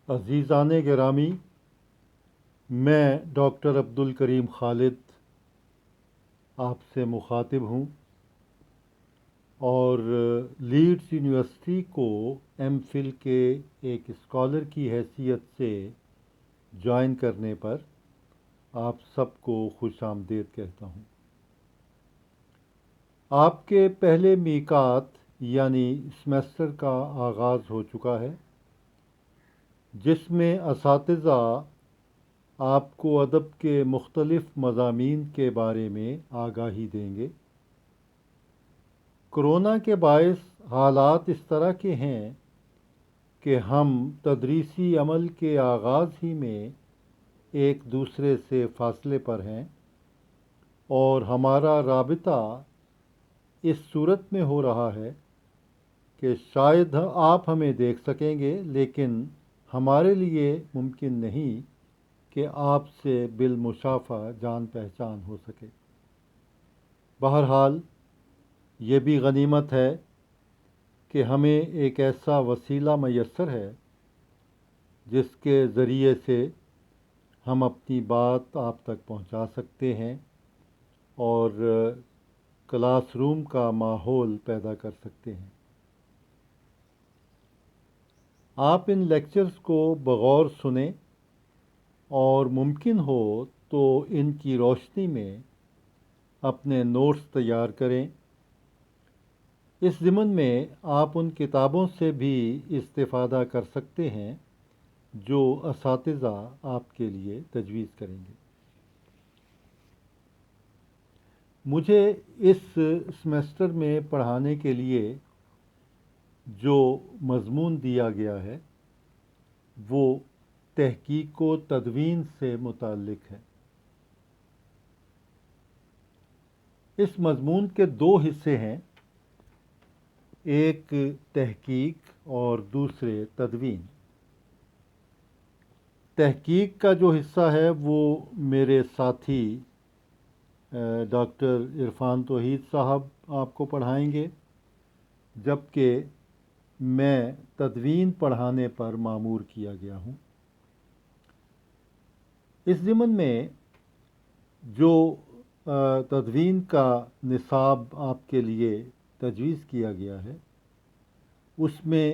عزیزان گرامی، میں ڈاکٹر عبدالکریم خالد آپ سے مخاطب ہوں اور لیڈز یونیورسٹی کو ایم فل کے ایک اسکالر کی حیثیت سے جوائن کرنے پر آپ سب کو خوش آمدید کہتا ہوں۔ آپ کے پہلے میقات یعنی سیمسٹر کا آغاز ہو چکا ہے، جس میں اساتذہ آپ کو ادب کے مختلف مضامین کے بارے میں آگاہی دیں گے۔ کرونا کے باعث حالات اس طرح کے ہیں کہ ہم تدریسی عمل کے آغاز ہی میں ایک دوسرے سے فاصلے پر ہیں اور ہمارا رابطہ اس صورت میں ہو رہا ہے کہ شاید آپ ہمیں دیکھ سکیں گے، لیکن ہمارے لیے ممکن نہیں کہ آپ سے بالمشافہ جان پہچان ہو سکے۔ بہرحال یہ بھی غنیمت ہے کہ ہمیں ایک ایسا وسیلہ میسر ہے جس کے ذریعے سے ہم اپنی بات آپ تک پہنچا سکتے ہیں اور کلاس روم کا ماحول پیدا کر سکتے ہیں۔ آپ ان لیکچرز کو بغور سنیں اور ممکن ہو تو ان کی روشنی میں اپنے نوٹس تیار کریں۔ اس ضمن میں آپ ان کتابوں سے بھی استفادہ کر سکتے ہیں جو اساتذہ آپ کے لیے تجویز کریں گے۔ مجھے اس سیمسٹر میں پڑھانے کے لیے جو مضمون دیا گیا ہے وہ تحقیق و تدوین سے متعلق ہے۔ اس مضمون کے دو حصے ہیں، ایک تحقیق اور دوسرے تدوین۔ تحقیق کا جو حصہ ہے وہ میرے ساتھی ڈاکٹر عرفان توحید صاحب آپ کو پڑھائیں گے، جبکہ میں تدوین پڑھانے پر مامور کیا گیا ہوں۔ اس ضمن میں جو تدوین کا نصاب آپ کے لیے تجویز کیا گیا ہے اس میں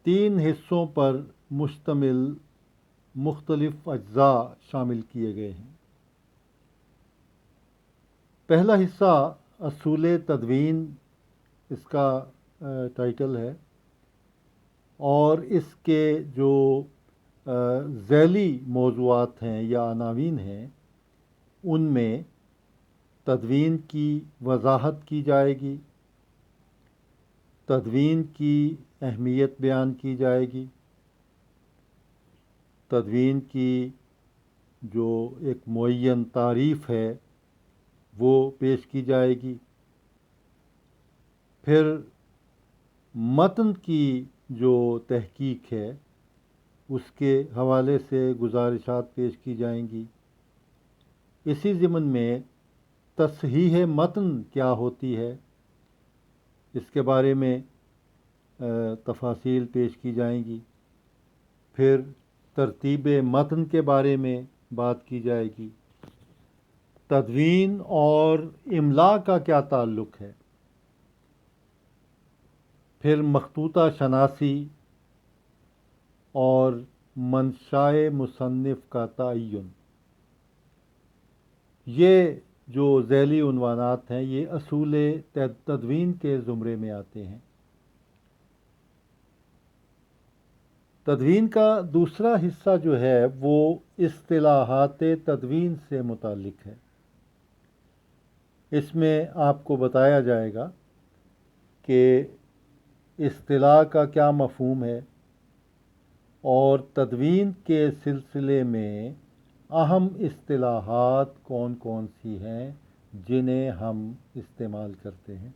3 حصوں پر مشتمل مختلف اجزاء شامل کیے گئے ہیں۔ پہلا حصہ اصول تدوین اس کا ٹائٹل ہے، اور اس کے جو ذیلی موضوعات ہیں یا عناوین ہیں ان میں تدوین کی وضاحت کی جائے گی، تدوین کی اہمیت بیان کی جائے گی، تدوین کی جو ایک معین تعریف ہے وہ پیش کی جائے گی، پھر متن کی جو تحقیق ہے اس کے حوالے سے گزارشات پیش کی جائیں گی۔ اسی ضمن میں تصحیح متن کیا ہوتی ہے اس کے بارے میں تفاصیل پیش کی جائیں گی، پھر ترتیب متن کے بارے میں بات کی جائے گی، تدوین اور املاء کا کیا تعلق ہے، پھر مخطوطہ شناسی اور منشائے مصنف کا تعین۔ یہ جو ذیلی عنوانات ہیں یہ اصول تدوین کے زمرے میں آتے ہیں۔ تدوین کا دوسرا حصہ جو ہے وہ اصطلاحات تدوین سے متعلق ہے۔ اس میں آپ کو بتایا جائے گا کہ اصطلاح کا کیا مفہوم ہے اور تدوین کے سلسلے میں اہم اصطلاحات کون کون سی ہیں جنہیں ہم استعمال کرتے ہیں۔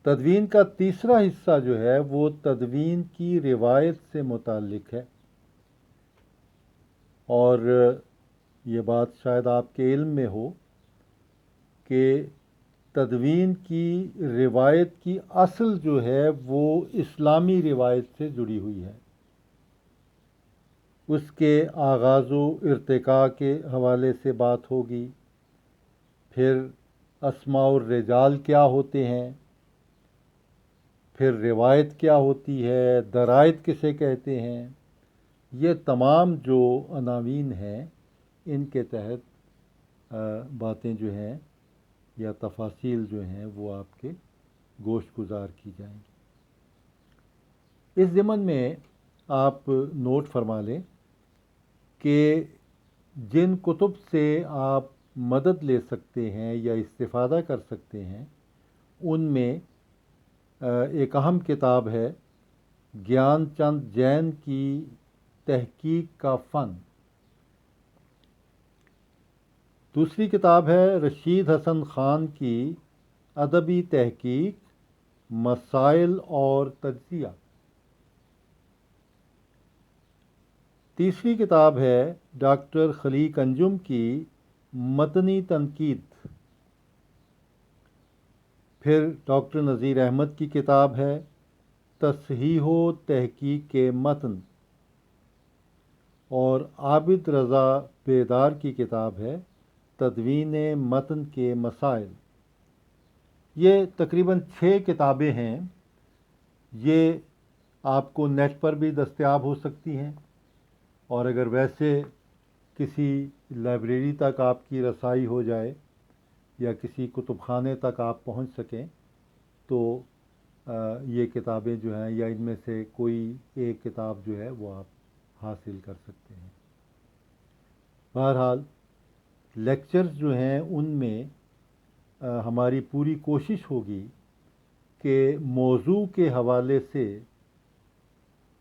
تدوین کا تیسرا حصہ جو ہے وہ تدوین کی روایت سے متعلق ہے، اور یہ بات شاید آپ کے علم میں ہو کہ تدوین کی روایت کی اصل جو ہے وہ اسلامی روایت سے جڑی ہوئی ہے. اس کے آغاز و ارتقاء کے حوالے سے بات ہوگی. پھر اسماء الرجال کیا ہوتے ہیں، پھر روایت کیا ہوتی ہے، درائد کسے کہتے ہیں. یہ تمام جو عناوین ہیں ان کے تحت باتیں جو ہیں یا تفاصیل جو ہیں وہ آپ کے گوش گزار کی جائیں گی. اس ضمن میں آپ نوٹ فرما لیں کہ جن کتب سے آپ مدد لے سکتے ہیں یا استفادہ کر سکتے ہیں ان میں ایک اہم کتاب ہے گیان چند جین کی تحقیق کا فن. دوسری کتاب ہے رشید حسن خان کی ادبی تحقیق مسائل اور تجزیہ. تیسری کتاب ہے ڈاکٹر خلیق انجم کی متنی تنقید. پھر ڈاکٹر نذیر احمد کی کتاب ہے تصحیح و تحقیق کے متن، اور عابد رضا بیدار کی کتاب ہے تدوین متن کے مسائل. یہ تقریباً 6 کتابیں ہیں. یہ آپ کو نیٹ پر بھی دستیاب ہو سکتی ہیں، اور اگر ویسے کسی لائبریری تک آپ کی رسائی ہو جائے یا کسی کتب خانے تک آپ پہنچ سکیں تو یہ کتابیں جو ہیں یا ان میں سے کوئی ایک کتاب جو ہے وہ آپ حاصل کر سکتے ہیں. بہرحال لیکچرز جو ہیں ان میں ہماری پوری کوشش ہوگی کہ موضوع کے حوالے سے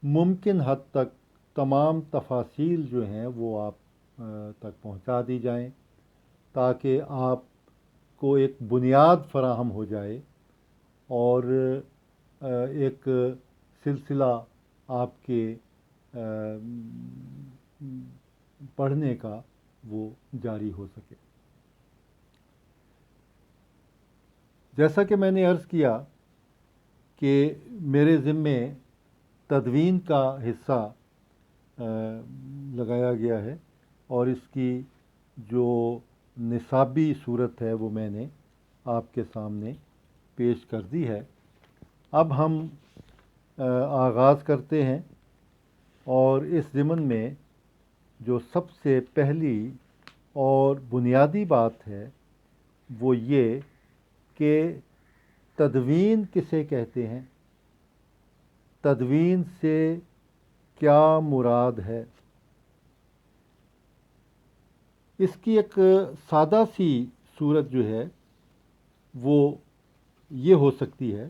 ممکن حد تک تمام تفاصیل جو ہیں وہ آپ تک پہنچا دی جائیں تاکہ آپ کو ایک بنیاد فراہم ہو جائے اور ایک سلسلہ آپ کے پڑھنے کا وہ جاری ہو سکے. جیسا کہ میں نے عرض کیا کہ میرے ذمے تدوین کا حصہ لگایا گیا ہے اور اس کی جو نصابی صورت ہے وہ میں نے آپ کے سامنے پیش کر دی ہے. اب ہم آغاز کرتے ہیں، اور اس ضمن میں جو سب سے پہلی اور بنیادی بات ہے وہ یہ کہ تدوین کسے کہتے ہیں، تدوین سے کیا مراد ہے. اس کی ایک سادہ سی صورت جو ہے وہ یہ ہو سکتی ہے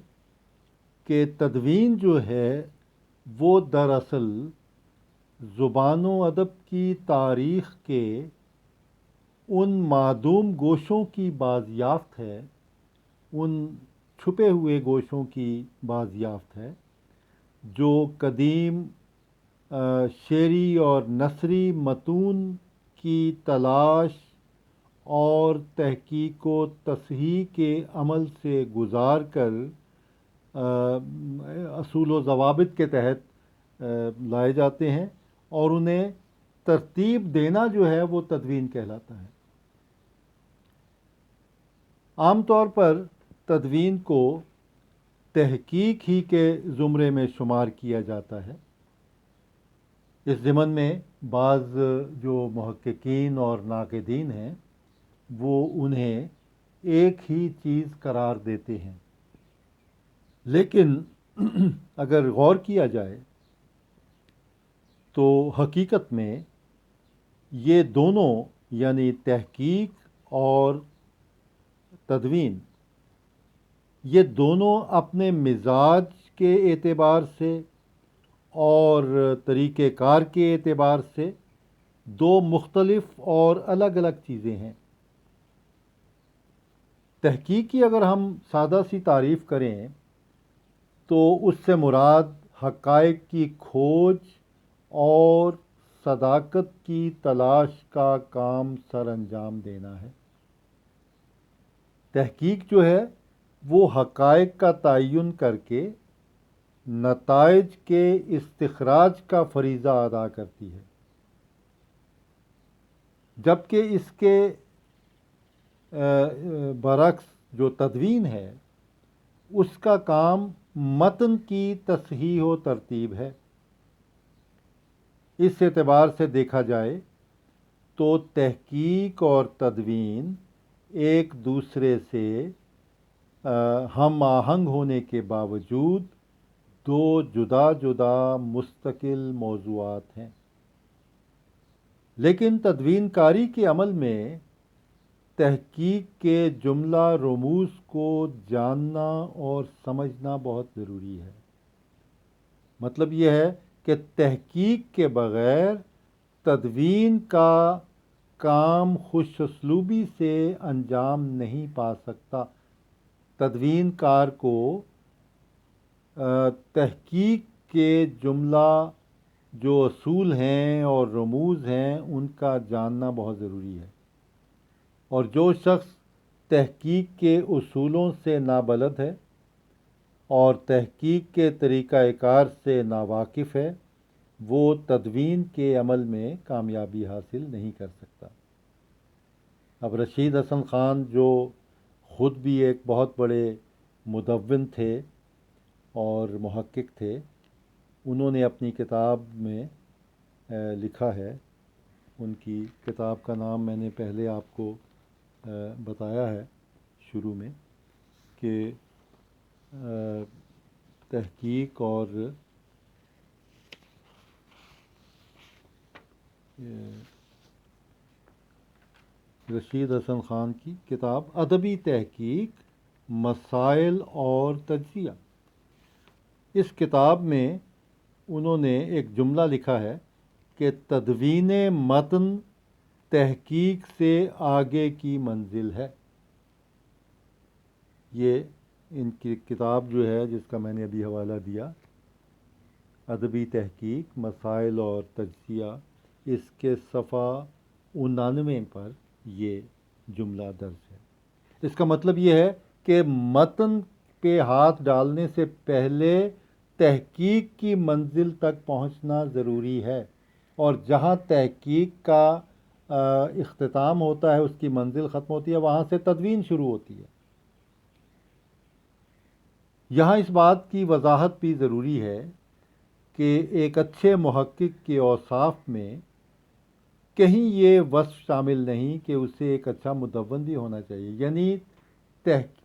کہ تدوین جو ہے وہ دراصل زبان و ادب کی تاریخ کے ان معدوم گوشوں کی بازیافت ہے، ان چھپے ہوئے گوشوں کی بازیافت ہے جو قدیم شعری اور نثری متون کی تلاش اور تحقیق و تصحیح کے عمل سے گزار کر اصول و ضوابط کے تحت لائے جاتے ہیں، اور انہیں ترتیب دینا جو ہے وہ تدوین کہلاتا ہے. عام طور پر تدوین کو تحقیق ہی کے زمرے میں شمار کیا جاتا ہے. اس ضمن میں بعض جو محققین اور ناقدین ہیں وہ انہیں ایک ہی چیز قرار دیتے ہیں، لیکن اگر غور کیا جائے تو حقیقت میں یہ دونوں یعنی تحقیق اور تدوین یہ دونوں اپنے مزاج کے اعتبار سے اور طریقہ کار کے اعتبار سے دو مختلف اور الگ الگ چیزیں ہیں. تحقیق کی اگر ہم سادہ سی تعریف کریں تو اس سے مراد حقائق کی کھوج اور صداقت کی تلاش کا کام سر انجام دینا ہے. تحقیق جو ہے وہ حقائق کا تعین کر کے نتائج کے استخراج کا فریضہ ادا کرتی ہے، جبکہ اس کے برعکس جو تدوین ہے اس کا کام متن کی تصحیح و ترتیب ہے۔ اس اعتبار سے دیکھا جائے تو تحقیق اور تدوین ایک دوسرے سے ہم آہنگ ہونے کے باوجود دو جدا جدا مستقل موضوعات ہیں، لیکن تدوین کاری کے عمل میں تحقیق کے جملہ رموز کو جاننا اور سمجھنا بہت ضروری ہے۔ مطلب یہ ہے کہ تحقیق کے بغیر تدوین کا کام خوش اسلوبی سے انجام نہیں پا سکتا۔ تدوین کار کو تحقیق کے جملہ جو اصول ہیں اور رموز ہیں ان کا جاننا بہت ضروری ہے، اور جو شخص تحقیق کے اصولوں سے نابلد ہے اور تحقیق کے طریقہ کار سے ناواقف ہے وہ تدوین کے عمل میں کامیابی حاصل نہیں کر سکتا۔ اب رشید حسن خان جو خود بھی ایک بہت بڑے مدون تھے اور محقق تھے، انہوں نے اپنی کتاب میں لکھا ہے، ان کی کتاب کا نام میں نے پہلے آپ کو بتایا ہے شروع میں کہ تحقیق اور رشید حسن خان کی کتاب ادبی تحقیق، مسائل اور تجزیہ۔ اس کتاب میں انہوں نے ایک جملہ لکھا ہے کہ تدوین متن تحقیق سے آگے کی منزل ہے۔ یہ ان کی کتاب جو ہے جس کا میں نے ابھی حوالہ دیا، ادبی تحقیق، مسائل اور تجزیہ، اس کے صفحہ 99 پر یہ جملہ درج ہے۔ اس کا مطلب یہ ہے کہ متن پہ ہاتھ ڈالنے سے پہلے تحقیق کی منزل تک پہنچنا ضروری ہے، اور جہاں تحقیق کا اختتام ہوتا ہے، اس کی منزل ختم ہوتی ہے، وہاں سے تدوین شروع ہوتی ہے۔ یہاں اس بات کی وضاحت بھی ضروری ہے کہ ایک اچھے محقق کے اوصاف میں کہیں یہ وصف شامل نہیں کہ اسے ایک اچھا مدون بھی ہونا چاہیے، یعنی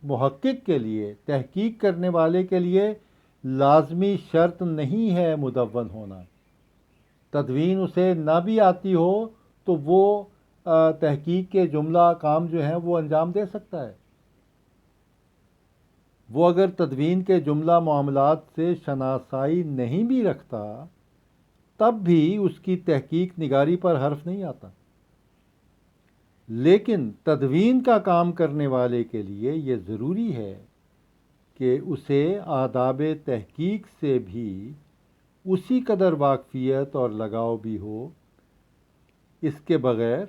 محقق کے لیے، تحقیق کرنے والے کے لیے لازمی شرط نہیں ہے مدون ہونا۔ تدوین اسے نہ بھی آتی ہو تو وہ تحقیق کے جملہ کام جو ہیں وہ انجام دے سکتا ہے۔ وہ اگر تدوین کے جملہ معاملات سے شناسائی نہیں بھی رکھتا تب بھی اس کی تحقیق نگاری پر حرف نہیں آتا، لیکن تدوین کا کام کرنے والے کے لیے یہ ضروری ہے کہ اسے آداب تحقیق سے بھی اسی قدر واقفیت اور لگاؤ بھی ہو، اس کے بغیر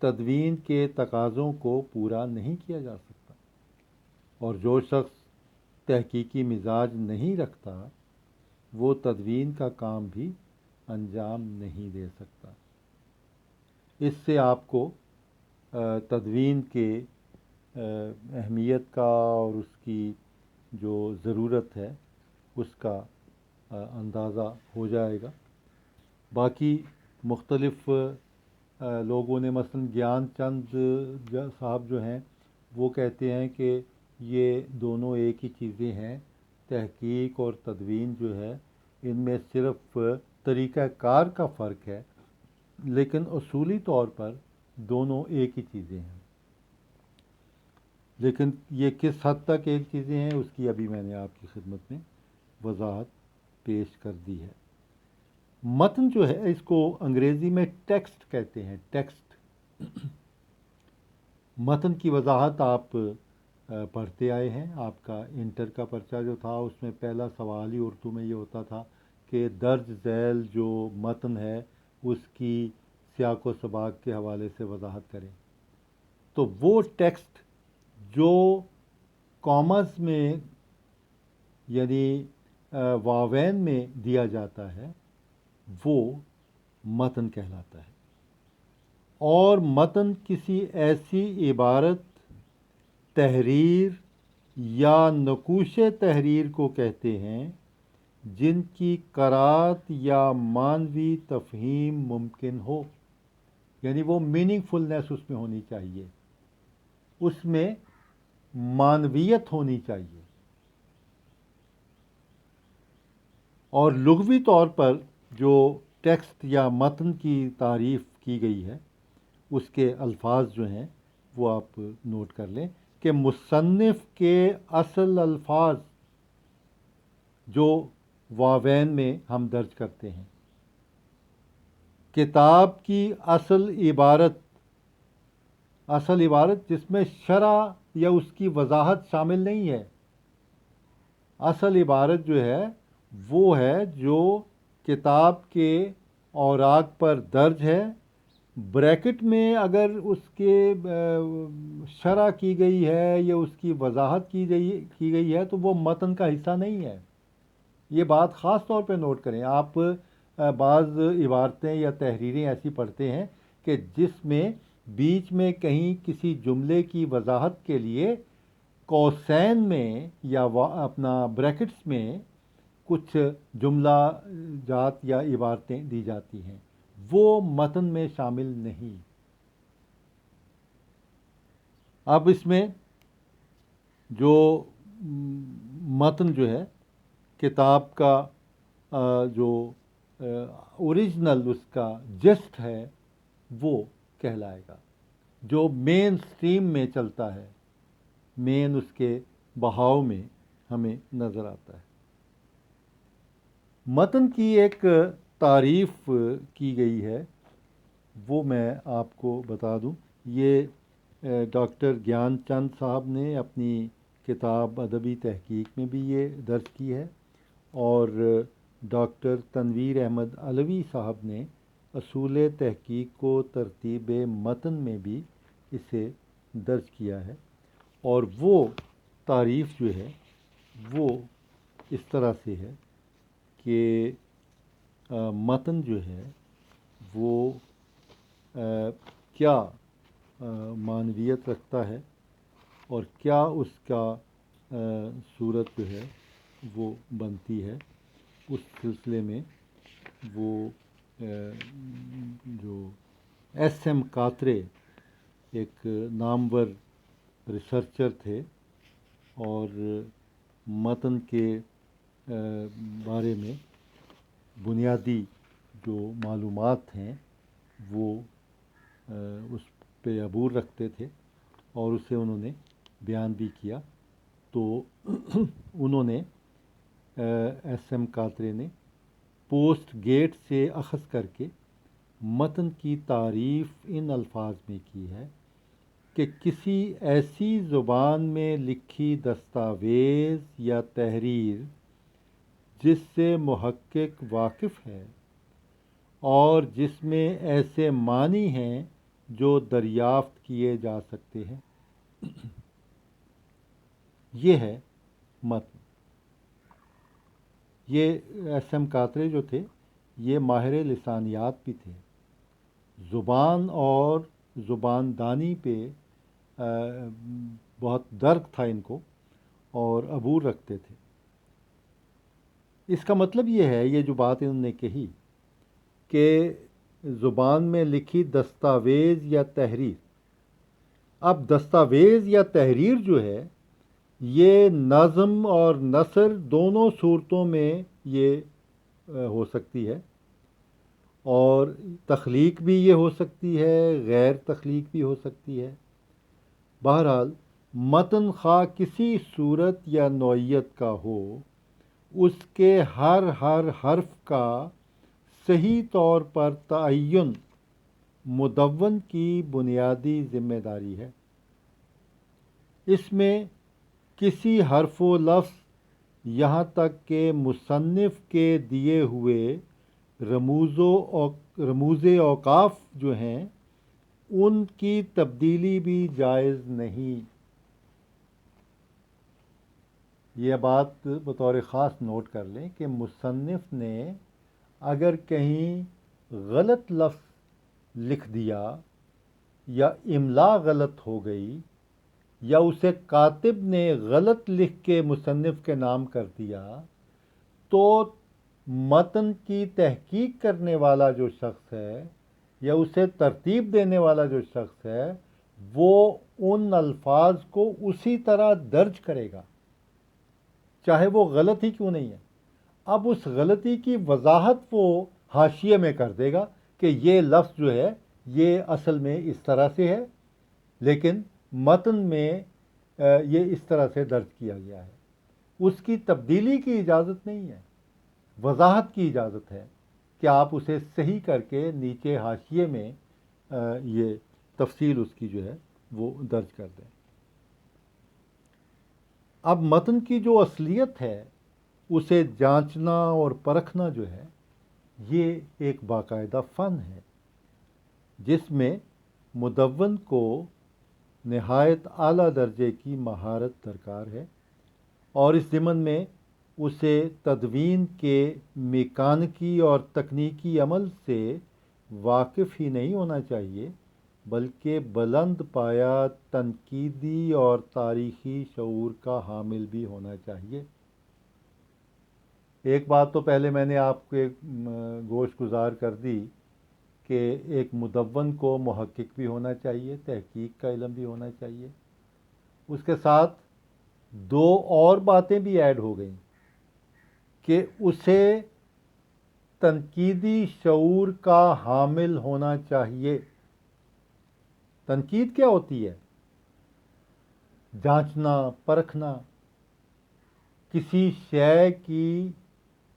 تدوین کے تقاضوں کو پورا نہیں کیا جا سکتا، اور جو شخص تحقیقی مزاج نہیں رکھتا وہ تدوین کا کام بھی انجام نہیں دے سکتا۔ اس سے آپ کو تدوین کے اہمیت کا اور اس کی جو ضرورت ہے اس کا اندازہ ہو جائے گا۔ باقی مختلف لوگوں نے مثلا گیان چند صاحب جو ہیں وہ کہتے ہیں کہ یہ دونوں ایک ہی چیزیں ہیں، تحقیق اور تدوین جو ہے ان میں صرف طریقہ کار کا فرق ہے، لیکن اصولی طور پر دونوں ایک ہی چیزیں ہیں۔ لیکن یہ کس حد تک ایک چیزیں ہیں اس کی ابھی میں نے آپ کی خدمت میں وضاحت پیش کر دی ہے۔ متن جو ہے اس کو انگریزی میں ٹیکسٹ کہتے ہیں، ٹیکسٹ۔ متن کی وضاحت آپ پڑھتے آئے ہیں، آپ کا انٹر کا پرچہ جو تھا اس میں پہلا سوال ہی اردو میں یہ ہوتا تھا کہ درج ذیل جو متن ہے اس کی سیاق و سباق کے حوالے سے وضاحت کریں۔ تو وہ ٹیکسٹ جو کامز میں یعنی واوین میں دیا جاتا ہے وہ متن کہلاتا ہے، اور متن کسی ایسی عبارت، تحریر یا نقوش تحریر کو کہتے ہیں جن کی قرات یا معنوی تفہیم ممکن ہو، یعنی وہ میننگ فلنس اس میں ہونی چاہیے، اس میں معنویت ہونی چاہیے۔ اور لغوی طور پر جو ٹیکسٹ یا متن کی تعریف کی گئی ہے اس کے الفاظ جو ہیں وہ آپ نوٹ کر لیں کہ مصنف کے اصل الفاظ جو واوین میں ہم درج کرتے ہیں، کتاب کی اصل عبارت جس میں شرح یا اس کی وضاحت شامل نہیں ہے، اصل عبارت جو ہے وہ ہے جو کتاب کے اوراق پر درج ہے، بریکٹ میں اگر اس کے شرح کی گئی ہے یا اس کی وضاحت کی گئی ہے تو وہ متن کا حصہ نہیں ہے۔ یہ بات خاص طور پہ نوٹ کریں۔ آپ بعض عبارتیں یا تحریریں ایسی پڑھتے ہیں کہ جس میں بیچ میں کہیں کسی جملے کی وضاحت کے لیے قوسین میں یا اپنا بریکٹس میں کچھ جملہ جات یا عبارتیں دی جاتی ہیں، وہ متن میں شامل نہیں۔ اب اس میں جو متن جو ہے کتاب کا جو اوریجنل اس کا جسٹ ہے وہ کہلائے گا، جو مین سٹریم میں چلتا ہے، مین اس کے بہاؤ میں ہمیں نظر آتا ہے۔ متن کی ایک تعریف کی گئی ہے، وہ میں آپ کو بتا دوں۔ یہ ڈاکٹر گیان چند صاحب نے اپنی کتاب ادبی تحقیق میں بھی یہ درج کی ہے، اور ڈاکٹر تنویر احمد علوی صاحب نے اصول تحقیق و ترتیب متن میں بھی اسے درج کیا ہے۔ اور وہ تعریف جو ہے وہ اس طرح سے ہے کہ متن جو ہے وہ کیا معنویت رکھتا ہے اور کیا اس کا صورت جو ہے وہ بنتی ہے، اس سلسلے میں وہ جو ایس ایم کاترے ایک نامور ریسرچر تھے اور متن کے بارے میں بنیادی جو معلومات ہیں وہ اس پہ عبور رکھتے تھے اور اسے انہوں نے بیان بھی کیا۔ تو انہوں نے ایس ایم کاترے نے پوسٹ گیٹ سے اخذ کر کے متن کی تعریف ان الفاظ میں کی ہے کہ کسی ایسی زبان میں لکھی دستاویز یا تحریر جس سے محقق واقف ہے اور جس میں ایسے معنی ہیں جو دریافت کیے جا سکتے ہیں، یہ ہے متن۔ یہ ایس ایم کاترے جو تھے یہ ماہر لسانیات بھی تھے، زبان اور زبان دانی پہ بہت درک تھا ان کو اور عبور رکھتے تھے۔ اس کا مطلب یہ ہے، یہ جو بات انہوں نے کہی کہ زبان میں لکھی دستاویز یا تحریر، اب دستاویز یا تحریر جو ہے یہ نظم اور نثر دونوں صورتوں میں یہ ہو سکتی ہے، اور تخلیق بھی یہ ہو سکتی ہے، غیر تخلیق بھی ہو سکتی ہے۔ بہرحال متن خواہ کسی صورت یا نوعیت کا ہو، اس کے ہر حرف کا صحیح طور پر تعین مدون کی بنیادی ذمہ داری ہے۔ اس میں کسی حرف و لفظ یہاں تک کہ مصنف کے دیے ہوئے رموز اوقاف جو ہیں ان کی تبدیلی بھی جائز نہیں۔ یہ بات بطور خاص نوٹ کر لیں کہ مصنف نے اگر کہیں غلط لفظ لکھ دیا یا املا غلط ہو گئی یا اسے کاتب نے غلط لکھ کے مصنف کے نام کر دیا تو متن کی تحقیق کرنے والا جو شخص ہے یا اسے ترتیب دینے والا جو شخص ہے وہ ان الفاظ کو اسی طرح درج کرے گا چاہے وہ غلط ہی کیوں نہیں ہے. اب اس غلطی کی وضاحت وہ حاشیے میں کر دے گا کہ یہ لفظ جو ہے یہ اصل میں اس طرح سے ہے لیکن متن میں یہ اس طرح سے درج کیا گیا ہے. اس کی تبدیلی کی اجازت نہیں ہے، وضاحت کی اجازت ہے کہ آپ اسے صحیح کر کے نیچے حاشیے میں یہ تفصیل اس کی جو ہے وہ درج کر دیں. اب متن کی جو اصلیت ہے اسے جانچنا اور پرکھنا جو ہے یہ ایک باقاعدہ فن ہے جس میں مدون کو نہایت اعلیٰ درجے کی مہارت درکار ہے اور اس ضمن میں اسے تدوین کے میکانکی اور تکنیکی عمل سے واقف ہی نہیں ہونا چاہیے بلکہ بلند پایہ تنقیدی اور تاریخی شعور کا حامل بھی ہونا چاہیے. ایک بات تو پہلے میں نے آپ کو گوش گزار کر دی کہ ایک مدون کو محقق بھی ہونا چاہیے، تحقیق کا علم بھی ہونا چاہیے. اس کے ساتھ دو اور باتیں بھی ایڈ ہو گئیں کہ اسے تنقیدی شعور کا حامل ہونا چاہیے. تنقید کیا ہوتی ہے؟ جانچنا پرکھنا، کسی شے کی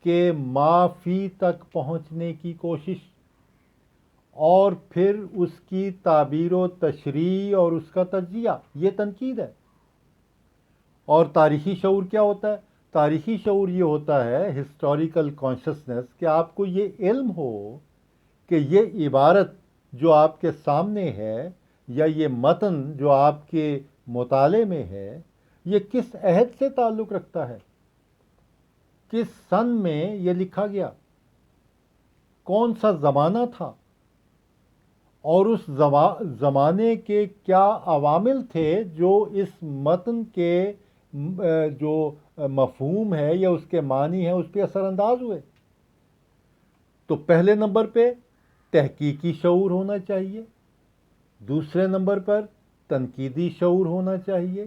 کے معافی تک پہنچنے کی کوشش اور پھر اس کی تعبیر و تشریح اور اس کا تجزیہ، یہ تنقید ہے. اور تاریخی شعور کیا ہوتا ہے؟ تاریخی شعور یہ ہوتا ہے ہسٹوریکل کانشسنس کہ آپ کو یہ علم ہو کہ یہ عبارت جو آپ کے سامنے ہے یا یہ متن جو آپ کے مطالعے میں ہے یہ کس عہد سے تعلق رکھتا ہے، کس سن میں یہ لکھا گیا، کون سا زمانہ تھا اور اس زمانے کے کیا عوامل تھے جو اس متن کے جو مفہوم ہے یا اس کے معنی ہے اس پہ اثر انداز ہوئے. تو پہلے نمبر پہ تحقیقی شعور ہونا چاہیے، دوسرے نمبر پر تنقیدی شعور ہونا چاہیے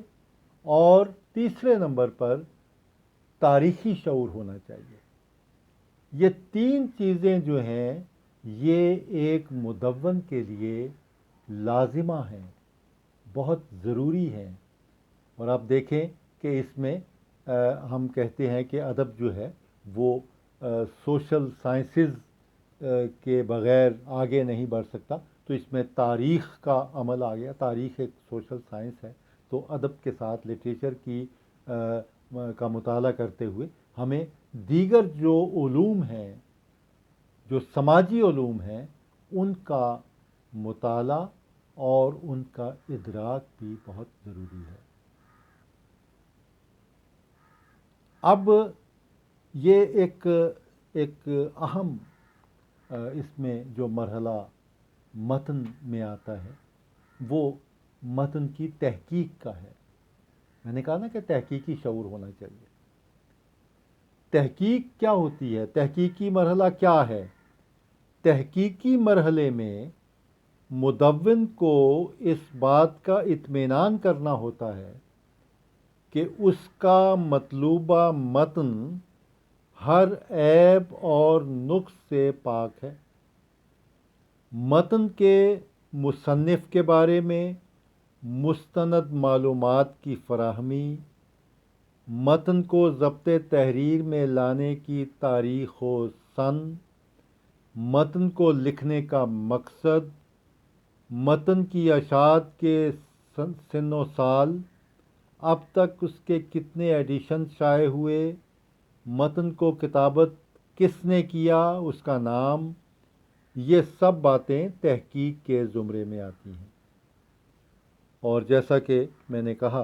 اور تیسرے نمبر پر تاریخی شعور ہونا چاہیے. یہ تین چیزیں جو ہیں یہ ایک مدون کے لیے لازمہ ہیں، بہت ضروری ہیں. اور آپ دیکھیں کہ اس میں ہم کہتے ہیں کہ ادب جو ہے وہ سوشل سائنسز کے بغیر آگے نہیں بڑھ سکتا، تو اس میں تاریخ کا عمل آ گیا. تاریخ ایک سوشل سائنس ہے، تو ادب کے ساتھ لٹریچر کی کا مطالعہ کرتے ہوئے ہمیں دیگر جو علوم ہیں، جو سماجی علوم ہیں، ان کا مطالعہ اور ان کا ادراک بھی بہت ضروری ہے. اب یہ ایک اہم اس میں جو مرحلہ متن میں آتا ہے وہ متن کی تحقیق کا ہے. میں نے کہا نا کہ تحقیقی شعور ہونا چاہیے. تحقیق کیا ہوتی ہے؟ تحقیقی مرحلہ کیا ہے؟ تحقیقی مرحلے میں مدون کو اس بات کا اطمینان کرنا ہوتا ہے کہ اس کا مطلوبہ متن ہر عیب اور نقص سے پاک ہے. متن کے مصنف کے بارے میں مستند معلومات کی فراہمی، متن کو ضبط تحریر میں لانے کی تاریخ و سن، متن کو لکھنے کا مقصد، متن کی اشاعت کے سن و سال، اب تک اس کے کتنے ایڈیشن شائع ہوئے، متن کو کتابت کس نے کیا، اس کا نام، یہ سب باتیں تحقیق کے زمرے میں آتی ہیں. اور جیسا کہ میں نے کہا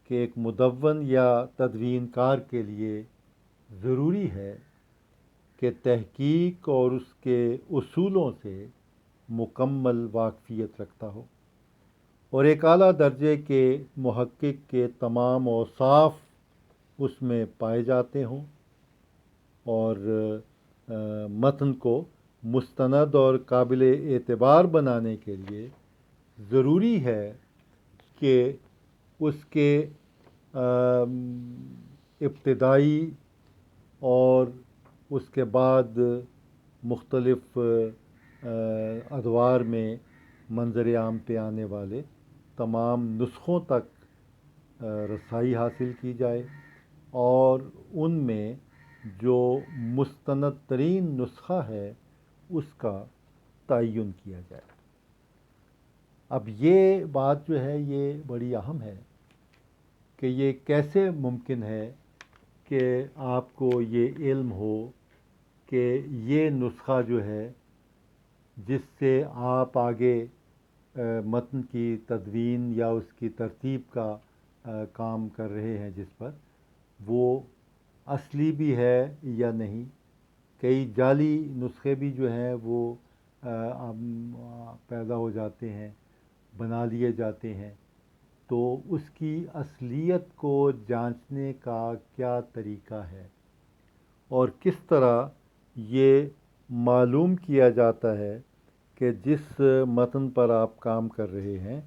کہ ایک مدون یا تدوین کار کے لیے ضروری ہے کہ تحقیق اور اس کے اصولوں سے مکمل واقفیت رکھتا ہو اور ایک اعلیٰ درجے کے محقق کے تمام اوصاف اس میں پائے جاتے ہوں اور متن کو مستند اور قابل اعتبار بنانے کے لیے ضروری ہے کہ اس کے ابتدائی اور اس کے بعد مختلف ادوار میں منظر عام پہ آنے والے تمام نسخوں تک رسائی حاصل کی جائے اور ان میں جو مستند ترین نسخہ ہے اس کا تعین کیا جائے۔ اب یہ بات جو ہے یہ بڑی اہم ہے کہ یہ کیسے ممکن ہے کہ آپ کو یہ علم ہو کہ یہ نسخہ جو ہے جس سے آپ آگے متن کی تدوین یا اس کی ترتیب کا کام کر رہے ہیں جس پر وہ اصلی بھی ہے یا نہیں۔ کئی جعلی نسخے بھی جو ہیں وہ پیدا ہو جاتے ہیں، بنا لیے جاتے ہیں، تو اس کی اصلیت کو جانچنے کا کیا طریقہ ہے اور کس طرح یہ معلوم کیا جاتا ہے کہ جس متن پر آپ کام کر رہے ہیں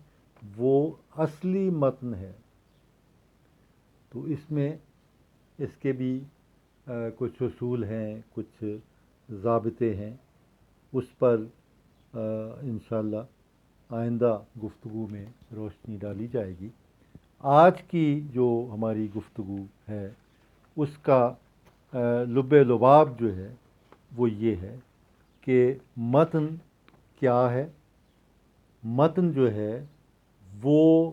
وہ اصلی متن ہے۔ تو اس میں اس کے بھی کچھ اصول ہیں، کچھ ضابطے ہیں، اس پر انشاءاللہ آئندہ گفتگو میں روشنی ڈالی جائے گی۔ آج کی جو ہماری گفتگو ہے اس کا لب لباب جو ہے وہ یہ ہے کہ متن کیا ہے۔ متن جو ہے وہ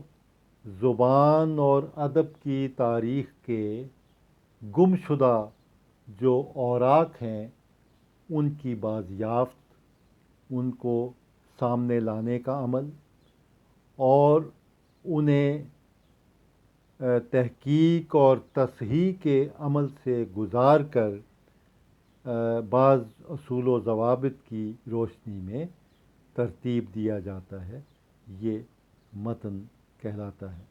زبان اور ادب کی تاریخ کے گم شدہ جو اوراق ہیں ان کی بازیافت، ان کو سامنے لانے کا عمل اور انہیں تحقیق اور تصحیح کے عمل سے گزار کر بعض اصول و ضوابط کی روشنی میں ترتیب دیا جاتا ہے، یہ متن کہلاتا ہے۔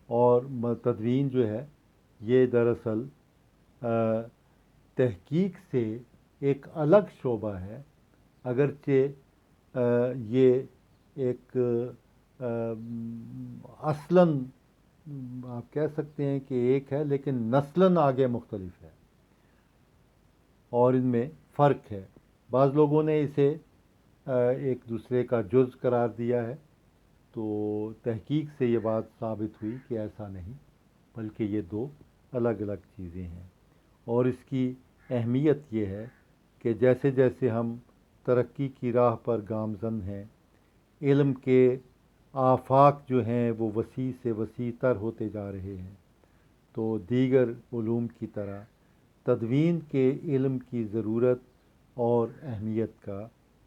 اور تدوین جو ہے یہ دراصل تحقیق سے ایک الگ شعبہ ہے، اگرچہ یہ ایک اصلاً آپ کہہ سکتے ہیں کہ ایک ہے لیکن نسلاً آگے مختلف ہے اور ان میں فرق ہے۔ بعض لوگوں نے اسے ایک دوسرے کا جز قرار دیا ہے، تو تحقیق سے یہ بات ثابت ہوئی کہ ایسا نہیں، بلکہ یہ دو الگ الگ چیزیں ہیں۔ اور اس کی اہمیت یہ ہے کہ جیسے جیسے ہم ترقی کی راہ پر گامزن ہیں، علم کے آفاق جو ہیں وہ وسیع سے وسیع تر ہوتے جا رہے ہیں، تو دیگر علوم کی طرح تدوین کے علم کی ضرورت اور اہمیت کا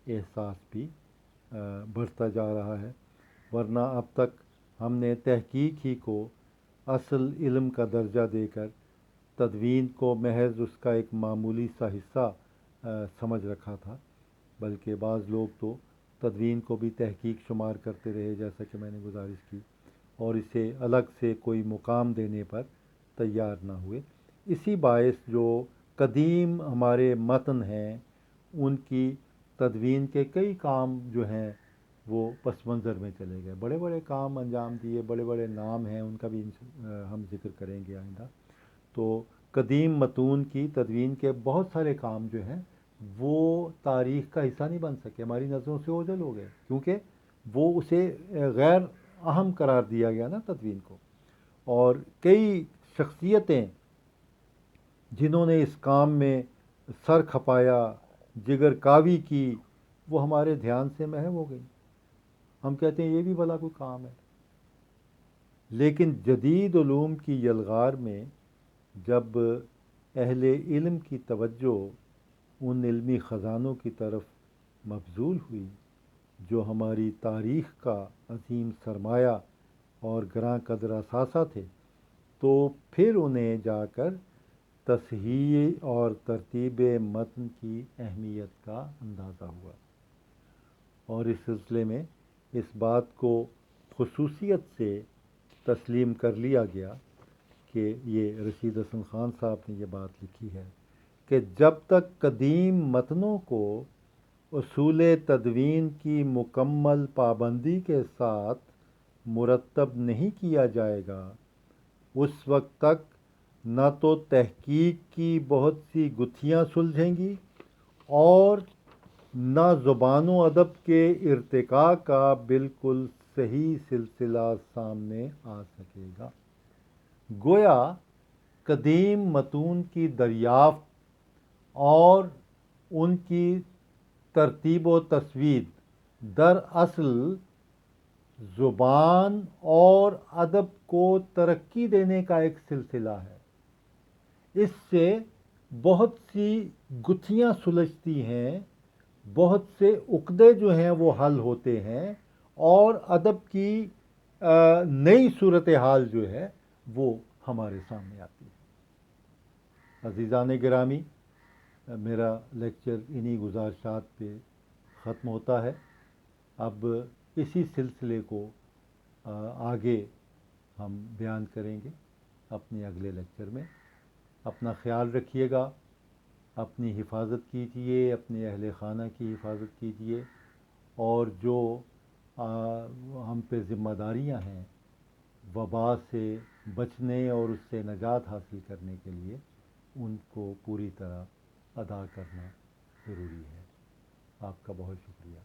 احساس بھی بڑھتا جا رہا ہے، ورنہ اب تک ہم نے تحقیق ہی کو اصل علم کا درجہ دے کر تدوین کو محض اس کا ایک معمولی سا حصہ سمجھ رکھا تھا، بلکہ بعض لوگ تو تدوین کو بھی تحقیق شمار کرتے رہے، جیسا کہ میں نے گزارش کی، اور اسے الگ سے کوئی مقام دینے پر تیار نہ ہوئے۔ اسی باعث جو قدیم ہمارے متن ہیں ان کی تدوین کے کئی کام جو ہیں وہ پس منظر میں چلے گئے، بڑے بڑے کام انجام دیے، بڑے بڑے نام ہیں، ان کا بھی ہم ذکر کریں گے آئندہ۔ تو قدیم متون کی تدوین کے بہت سارے کام جو ہیں وہ تاریخ کا حصہ نہیں بن سکے، ہماری نظروں سے اوجھل ہو گئے، کیونکہ وہ اسے غیر اہم قرار دیا گیا نا تدوین کو۔ اور کئی شخصیتیں جنہوں نے اس کام میں سر کھپایا، جگر کاوی کی، وہ ہمارے دھیان سے محو ہو گئی۔ ہم کہتے ہیں یہ بھی بھلا کوئی کام ہے، لیکن جدید علوم کی یلغار میں جب اہل علم کی توجہ ان علمی خزانوں کی طرف مبذول ہوئی جو ہماری تاریخ کا عظیم سرمایہ اور گراں قدر اثاثہ تھے، تو پھر انہیں جا کر تصحیح اور ترتیب متن کی اہمیت کا اندازہ ہوا، اور اس سلسلے میں اس بات کو خصوصیت سے تسلیم کر لیا گیا کہ یہ رشید حسن خان صاحب نے یہ بات لکھی ہے کہ جب تک قدیم متنوں کو اصول تدوین کی مکمل پابندی کے ساتھ مرتب نہیں کیا جائے گا، اس وقت تک نہ تو تحقیق کی بہت سی گتھیاں سلجھیں گی اور نہ زبان و ادب کے ارتقاء کا بالکل صحیح سلسلہ سامنے آ سکے گا۔ گویا قدیم متون کی دریافت اور ان کی ترتیب و تسوید دراصل زبان اور ادب کو ترقی دینے کا ایک سلسلہ ہے۔ اس سے بہت سی گتھیاں سلجھتی ہیں، بہت سے عقدے جو ہیں وہ حل ہوتے ہیں، اور ادب کی نئی صورتحال جو ہے وہ ہمارے سامنے آتی ہے۔ عزیزان گرامی، میرا لیکچر انہی گزارشات پہ ختم ہوتا ہے۔ اب اسی سلسلے کو آگے ہم بیان کریں گے اپنے اگلے لیکچر میں۔ اپنا خیال رکھیے گا، اپنی حفاظت کیجیے، اپنے اہل خانہ کی حفاظت کیجیے، اور جو ہم پہ ذمہ داریاں ہیں وبا سے بچنے اور اس سے نجات حاصل کرنے کے لیے، ان کو پوری طرح ادا کرنا ضروری ہے۔ آپ کا بہت شکریہ۔